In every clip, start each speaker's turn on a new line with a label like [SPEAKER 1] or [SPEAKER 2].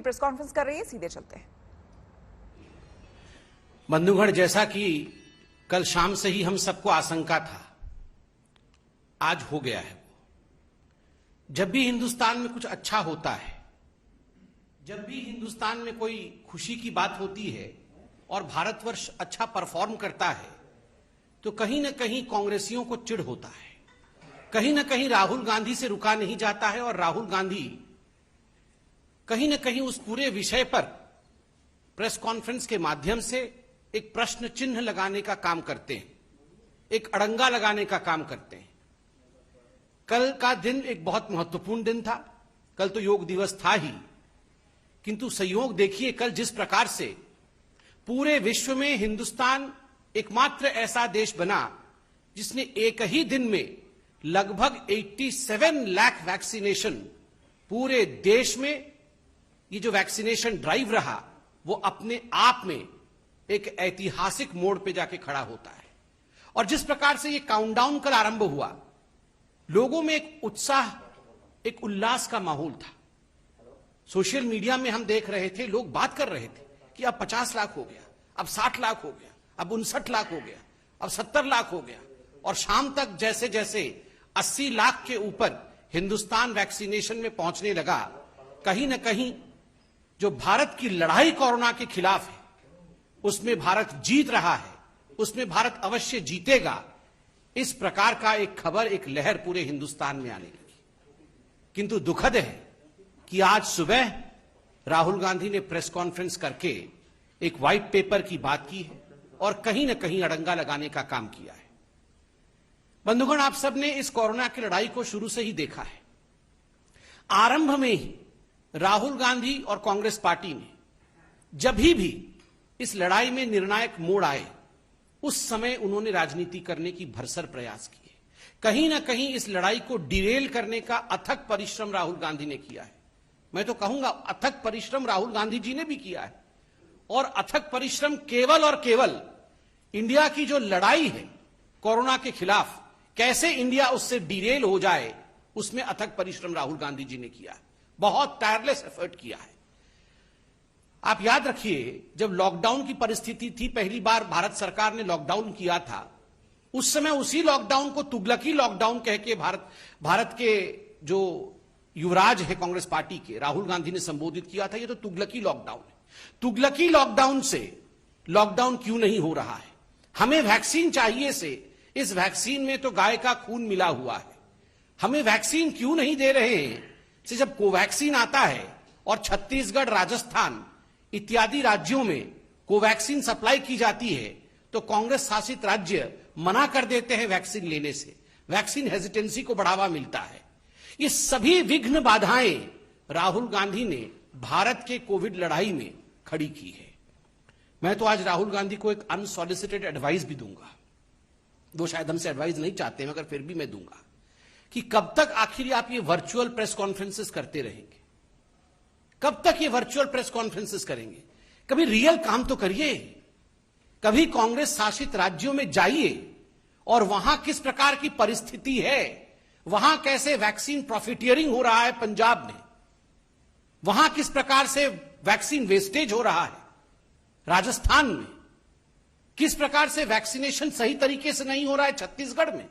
[SPEAKER 1] Press conference कर रही है, सीधे चलते हैं।
[SPEAKER 2] बंधुगण, जैसा कि कल शाम से ही हम सबको आशंका था, आज हो गया है। जब भी हिंदुस्तान में कुछ अच्छा होता है, जब भी हिंदुस्तान में कोई खुशी की बात होती है और भारतवर्ष अच्छा परफॉर्म करता है, तो कहीं ना कहीं कांग्रेसियों को चिढ़ होता है। कहीं ना कहीं राहुल गांधी से रुका नहीं जाता है और राहुल गांधी कहीं ना कहीं उस पूरे विषय पर प्रेस कॉन्फ्रेंस के माध्यम से एक प्रश्न चिन्ह लगाने का काम करते हैं, एक अड़ंगा लगाने का काम करते हैं। कल का दिन एक बहुत महत्वपूर्ण दिन था। कल तो योग दिवस था ही, किंतु संयोग देखिए कल जिस प्रकार से पूरे विश्व में हिंदुस्तान एकमात्र ऐसा देश बना जिसने एक ही दिन में लगभग 87 लाख वैक्सीनेशन, पूरे देश में ये जो वैक्सीनेशन ड्राइव रहा वो अपने आप में एक ऐतिहासिक मोड़ पे जाके खड़ा होता है। और जिस प्रकार से ये काउंटडाउन कल आरंभ हुआ, लोगों में एक उत्साह, एक उल्लास का माहौल था। सोशल मीडिया में हम देख रहे थे, लोग बात कर रहे थे कि अब 50 लाख हो गया, अब 60 लाख हो गया, अब 59 लाख हो गया, अब 70 लाख हो गया। और शाम तक जैसे जैसे 80 लाख के ऊपर हिंदुस्तान वैक्सीनेशन में पहुंचने लगा, कहीं ना कहीं जो भारत की लड़ाई कोरोना के खिलाफ है उसमें भारत जीत रहा है, उसमें भारत अवश्य जीतेगा, इस प्रकार का एक खबर, एक लहर पूरे हिंदुस्तान में आने लगी। किंतु दुखद है कि आज सुबह राहुल गांधी ने प्रेस कॉन्फ्रेंस करके एक व्हाइट पेपर की बात की है और कहीं ना कहीं अड़ंगा लगाने का काम किया है। बंधुगण, आप सबने इस कोरोना की लड़ाई को शुरू से ही देखा है। आरंभ में ही राहुल गांधी और कांग्रेस पार्टी ने जब भी इस लड़ाई में निर्णायक मोड़ आए, उस समय उन्होंने राजनीति करने की भरसर प्रयास किए। कहीं ना कहीं इस लड़ाई को डिरेल करने का अथक परिश्रम राहुल गांधी ने किया है। मैं तो कहूंगा अथक परिश्रम राहुल गांधी जी ने भी किया है। और अथक परिश्रम केवल और केवल इंडिया की जो लड़ाई है कोरोना के खिलाफ, कैसे इंडिया उससे डिरेल हो जाए, उसमें अथक परिश्रम राहुल गांधी जी ने किया है। बहुत टायरलेस एफर्ट किया है। आप याद रखिए, जब लॉकडाउन की परिस्थिति थी, पहली बार भारत सरकार ने लॉकडाउन किया था, उस समय उसी लॉकडाउन को तुगलकी लॉकडाउन कह के भारत के जो युवराज है कांग्रेस पार्टी के, राहुल गांधी ने संबोधित किया था, ये तो तुगलकी लॉकडाउन है। तुगलकी लॉकडाउन से लॉकडाउन क्यों नहीं हो रहा है? हमें वैक्सीन चाहिए से इस वैक्सीन में तो गाय का खून मिला हुआ है। हमें वैक्सीन क्यों नहीं दे रहे हैं? से जब कोवैक्सीन आता है और छत्तीसगढ़, राजस्थान इत्यादि राज्यों में कोवैक्सीन सप्लाई की जाती है, तो कांग्रेस शासित राज्य मना कर देते हैं वैक्सीन लेने से। वैक्सीन हेजिटेंसी को बढ़ावा मिलता है। ये सभी विघ्न बाधाएं राहुल गांधी ने भारत के कोविड लड़ाई में खड़ी की है। मैं तो आज राहुल गांधी को एक अनसॉलिसिटेड एडवाइस भी दूंगा। वो शायद हमसे एडवाइस नहीं चाहते, मगर फिर भी मैं दूंगा कि कब तक आखिर आप ये वर्चुअल प्रेस कॉन्फ्रेंसेस करते रहेंगे? कब तक ये वर्चुअल प्रेस कॉन्फ्रेंसेस करेंगे? कभी रियल काम तो करिए। कभी कांग्रेस शासित राज्यों में जाइए और वहां किस प्रकार की परिस्थिति है, वहां कैसे वैक्सीन प्रॉफिटियरिंग हो रहा है पंजाब में, वहां किस प्रकार से वैक्सीन वेस्टेज हो रहा है राजस्थान में, किस प्रकार से वैक्सीनेशन सही तरीके से नहीं हो रहा है छत्तीसगढ़ में।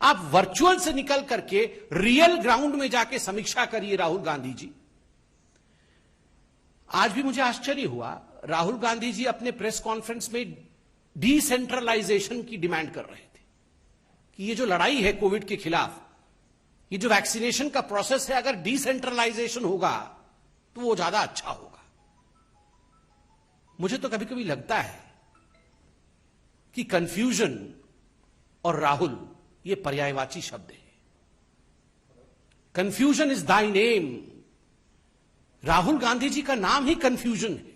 [SPEAKER 2] आप वर्चुअल से निकल करके रियल ग्राउंड में जाके समीक्षा करिए राहुल गांधी जी। आज भी मुझे आश्चर्य हुआ, राहुल गांधी जी अपने प्रेस कॉन्फ्रेंस में डिसेंट्रलाइजेशन की डिमांड कर रहे थे कि ये जो लड़ाई है कोविड के खिलाफ, ये जो वैक्सीनेशन का प्रोसेस है, अगर डिसेंट्रलाइजेशन होगा तो वो ज्यादा अच्छा होगा। मुझे तो कभी कभी लगता है कि कंफ्यूजन और राहुल ये पर्यायवाची शब्द है। Confusion is thy name. Rahul Gandhi ji का नाम ही कंफ्यूजन है।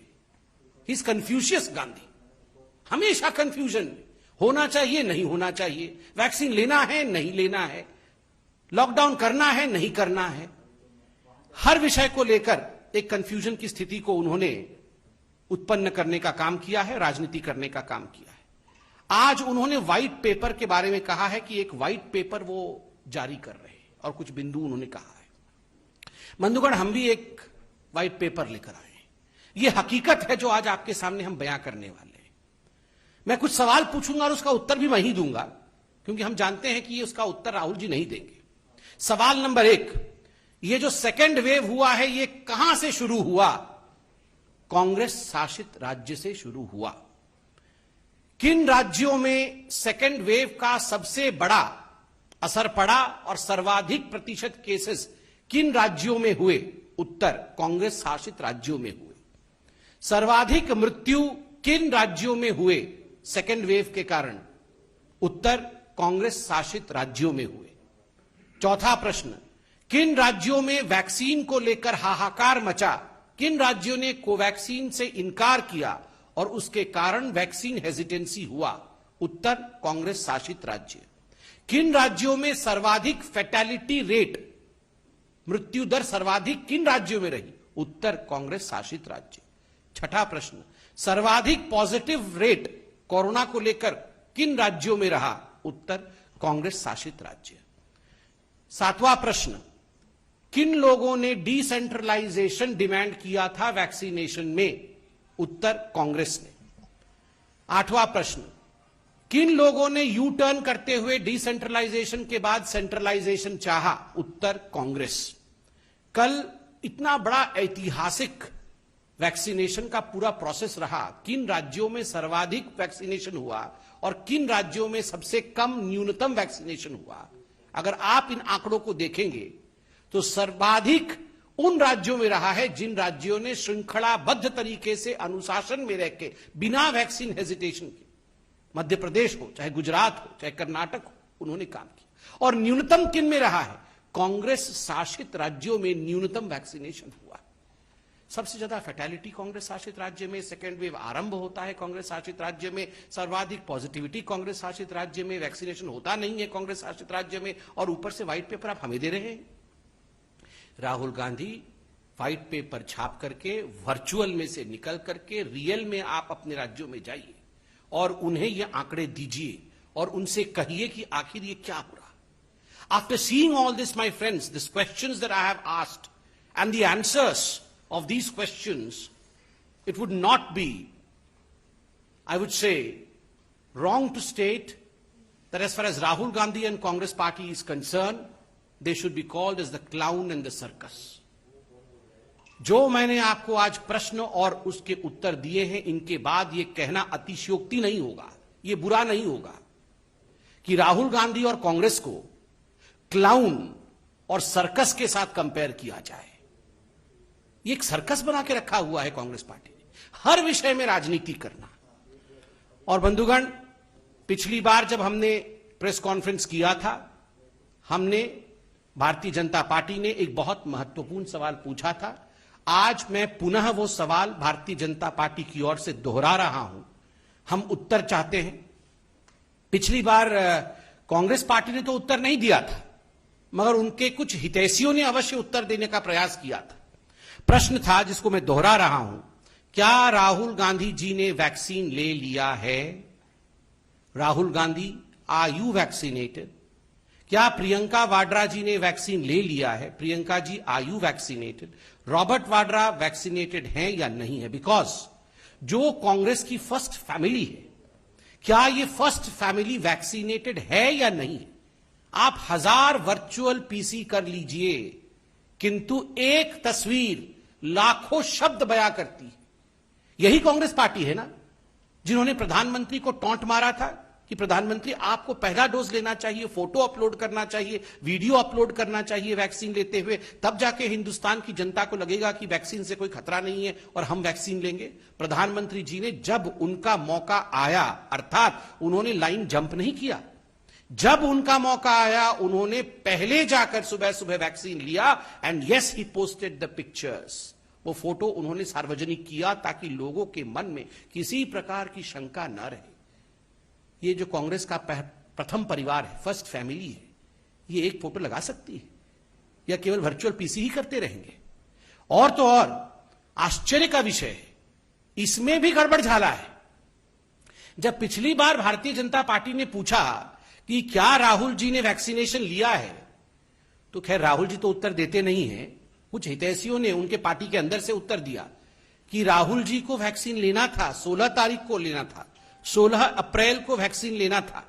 [SPEAKER 2] He is Confucius Gandhi. हमेशा कंफ्यूजन होना चाहिए, नहीं होना चाहिए, वैक्सीन लेना है, नहीं लेना है, लॉकडाउन करना है, नहीं करना है। हर विषय को लेकर एक कंफ्यूजन की स्थिति को उन्होंने उत्पन्न करने का काम किया है, राजनीति करने का काम किया है। आज उन्होंने व्हाइट पेपर के बारे में कहा है कि एक व्हाइट पेपर वो जारी कर रहे हैं और कुछ बिंदु उन्होंने कहा है। बंधुगण, हम भी एक व्हाइट पेपर लेकर आए हैं। यह हकीकत है जो आज आपके सामने हम बयां करने वाले हैं। मैं कुछ सवाल पूछूंगा और उसका उत्तर भी मैं ही दूंगा, क्योंकि हम जानते हैं कि ये उसका उत्तर राहुल जी नहीं देंगे। सवाल नंबर 1, ये जो सेकेंड वेव हुआ है ये कहां से शुरू हुआ? कांग्रेस शासित राज्य से शुरू हुआ। किन राज्यों में सेकेंड वेव का सबसे बड़ा असर पड़ा और सर्वाधिक प्रतिशत केसेस किन राज्यों में हुए? उत्तर, कांग्रेस शासित राज्यों में हुए। सर्वाधिक मृत्यु किन राज्यों में हुए सेकेंड वेव के कारण? उत्तर, कांग्रेस शासित राज्यों में हुए। चौथा प्रश्न, किन राज्यों में वैक्सीन को लेकर हाहाकार मचा? किन राज्यों ने कोवैक्सीन से इनकार किया और उसके कारण वैक्सीन हेजिटेंसी हुआ? उत्तर, कांग्रेस शासित राज्य। किन राज्यों में सर्वाधिक फैटेलिटी रेट, मृत्यु दर सर्वाधिक किन राज्यों में रही? उत्तर, कांग्रेस शासित राज्य। छठा प्रश्न, सर्वाधिक पॉजिटिव रेट कोरोना को लेकर किन राज्यों में रहा? उत्तर, कांग्रेस शासित राज्य। सातवां प्रश्न, किन लोगों ने डिसेंट्रलाइजेशन डिमांड किया था वैक्सीनेशन में? उत्तर, कांग्रेस ने। आठवां प्रश्न, किन लोगों ने यू टर्न करते हुए डिसेंट्रलाइजेशन के बाद सेंट्रलाइजेशन चाहा? उत्तर, कांग्रेस। कल इतना बड़ा ऐतिहासिक वैक्सीनेशन का पूरा प्रोसेस रहा, किन राज्यों में सर्वाधिक वैक्सीनेशन हुआ और किन राज्यों में सबसे कम न्यूनतम वैक्सीनेशन हुआ? अगर आप इन आंकड़ों को देखेंगे तो सर्वाधिक उन राज्यों में रहा है जिन राज्यों ने श्रृंखलाबद्ध तरीके से अनुशासन में रहकर बिना वैक्सीन हेजिटेशन के, मध्य प्रदेश हो चाहे गुजरात हो चाहे कर्नाटक हो, उन्होंने काम किया। और न्यूनतम किन में रहा है? कांग्रेस शासित राज्यों में न्यूनतम वैक्सीनेशन हुआ। सबसे ज्यादा फैटेलिटी कांग्रेस शासित राज्य में, सेकेंड वेव आरंभ होता है कांग्रेस शासित राज्य में, सर्वाधिक पॉजिटिविटी कांग्रेस शासित राज्य में, वैक्सीनेशन होता नहीं है कांग्रेस शासित राज्य में, और ऊपर से व्हाइट पेपर आप हमें दे रहे हैं। राहुल गांधी व्हाइट पेपर छाप करके, वर्चुअल में से निकल करके रियल में आप अपने राज्यों में जाइए और उन्हें ये आंकड़े दीजिए और उनसे कहिए कि आखिर ये क्या हो रहा। After seeing all this my friends, this questions that I have asked and the answers of these questions, it would not be, I would say, wrong to state that as far as Rahul Gandhi and Congress party is concerned, they should be called as the clown and the circus. जो मैंने आपको आज प्रश्न और उसके उत्तर दिए हैं, इनके बाद ये कहना अतिशयोक्ति नहीं होगा, ये बुरा नहीं होगा कि राहुल गांधी और कांग्रेस को क्लाउन और सर्कस के साथ कंपेयर किया जाए। ये एक सर्कस बना के रखा हुआ है कांग्रेस पार्टी ने, हर विषय में राजनीति करना। और बंधुगण, पिछली बार जब हमने प्रेस कॉन्फ्रेंस किया था, हमने भारतीय जनता पार्टी ने एक बहुत महत्वपूर्ण सवाल पूछा था। आज मैं पुनः वो सवाल भारतीय जनता पार्टी की ओर से दोहरा रहा हूं। हम उत्तर चाहते हैं। पिछली बार कांग्रेस पार्टी ने तो उत्तर नहीं दिया था, मगर उनके कुछ हितैषियों ने अवश्य उत्तर देने का प्रयास किया था। प्रश्न था जिसको मैं दोहरा रहा हूं, क्या राहुल गांधी जी ने वैक्सीन ले लिया है? Rahul Gandhi, are you vaccinated? क्या प्रियंका वाड्रा जी ने वैक्सीन ले लिया है? Priyanka ji, are you vaccinated? Robert Vadra vaccinated हैं या नहीं है? बिकॉज जो कांग्रेस की फर्स्ट फैमिली है, क्या ये फर्स्ट फैमिली वैक्सीनेटेड है या नहीं है? आप 1000 वर्चुअल पीसी कर लीजिए, किंतु एक तस्वीर लाखों शब्द बयां करती है। यही कांग्रेस पार्टी है ना जिन्होंने प्रधानमंत्री को टॉन्ट मारा था कि प्रधानमंत्री आपको पहला डोज लेना चाहिए, फोटो अपलोड करना चाहिए, वीडियो अपलोड करना चाहिए वैक्सीन लेते हुए, तब जाके हिंदुस्तान की जनता को लगेगा कि वैक्सीन से कोई खतरा नहीं है और हम वैक्सीन लेंगे। प्रधानमंत्री जी ने जब उनका मौका आया, अर्थात उन्होंने लाइन जंप नहीं किया, जब उनका मौका आया उन्होंने पहले जाकर सुबह सुबह वैक्सीन लिया and yes he posted the pictures. वो फोटो उन्होंने सार्वजनिक किया ताकि लोगों के मन में किसी प्रकार की शंका न रहे। ये जो कांग्रेस का प्रथम परिवार है, फर्स्ट फैमिली है, ये एक फोटो लगा सकती है या केवल वर्चुअल पीसी ही करते रहेंगे? और तो और आश्चर्य का विषय है, इसमें भी गड़बड़ झाला है। जब पिछली बार भारतीय जनता पार्टी ने पूछा कि क्या राहुल जी ने वैक्सीनेशन लिया है, तो खैर राहुल जी तो उत्तर देते नहीं हैं, कुछ हितैषियों ने उनके पार्टी के अंदर से उत्तर दिया कि राहुल जी को वैक्सीन लेना था, 16 तारीख को लेना था, 16 अप्रैल को वैक्सीन लेना था,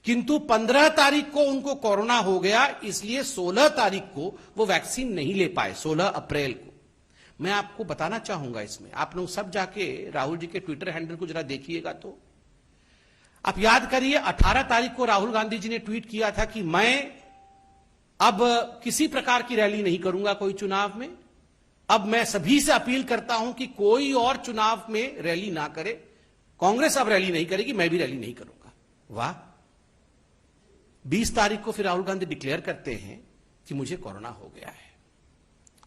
[SPEAKER 2] किंतु 15 तारीख को उनको कोरोना हो गया, इसलिए 16 तारीख को वो वैक्सीन नहीं ले पाए, 16 अप्रैल को। मैं आपको बताना चाहूंगा इसमें, आप लोग सब जाके राहुल जी के ट्विटर हैंडल को जरा देखिएगा। तो आप याद करिए, 18 तारीख को राहुल गांधी जी ने ट्वीट किया था कि मैं अब किसी प्रकार की रैली नहीं करूंगा कोई चुनाव में, अब मैं सभी से अपील करता हूं कि कोई और चुनाव में रैली ना करे, कांग्रेस अब रैली नहीं करेगी, मैं भी रैली नहीं करूंगा। वाह। 20 तारीख को फिर राहुल गांधी डिक्लेयर करते हैं कि मुझे कोरोना हो गया है।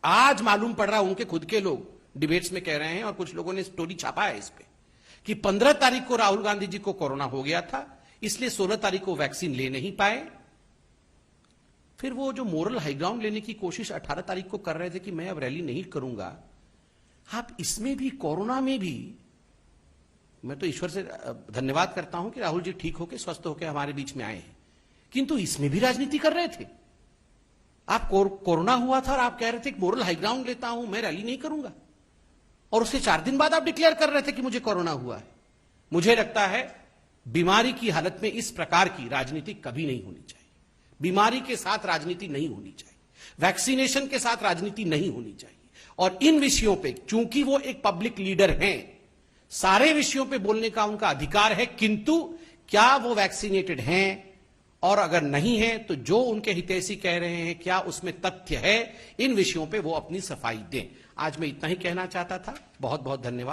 [SPEAKER 2] आज मालूम पड़ रहा, उनके खुद के लोग डिबेट्स में कह रहे हैं और कुछ लोगों ने स्टोरी छापा है इस पे कि 15 तारीख को राहुल गांधी जी को कोरोना हो गया था, इसलिए 16 तारीख को वैक्सीन ले नहीं पाए। फिर वो जो मोरल हाईग्राउंड लेने की कोशिश 18 तारीख को कर रहे थे कि मैं अब रैली नहीं करूंगा, आप इसमें भी, कोरोना में भी, मैं तो ईश्वर से धन्यवाद करता हूं कि राहुल जी ठीक होकर, स्वस्थ होकर हमारे बीच में आए हैं, किंतु इसमें भी राजनीति कर रहे थे। आप कोरोना हुआ था और आप कह रहे थे कि मोरल हाईग्राउंड लेता हूं, मैं रैली नहीं करूंगा, और उसके 4 दिन बाद आप डिक्लेयर कर रहे थे कि मुझे कोरोना हुआ है। मुझे लगता है बीमारी की हालत में इस प्रकार की राजनीति कभी नहीं होनी चाहिए। बीमारी के साथ राजनीति नहीं होनी चाहिए, वैक्सीनेशन के साथ राजनीति नहीं होनी चाहिए। और इन विषयों पे, चूंकि वो एक पब्लिक लीडर हैं, सारे विषयों पे बोलने का उनका अधिकार है, किंतु क्या वो वैक्सीनेटेड हैं, और अगर नहीं है तो जो उनके हितैषी कह रहे हैं क्या उसमें तथ्य है, इन विषयों पे वो अपनी सफाई दें। आज मैं इतना ही कहना चाहता था। बहुत बहुत धन्यवाद।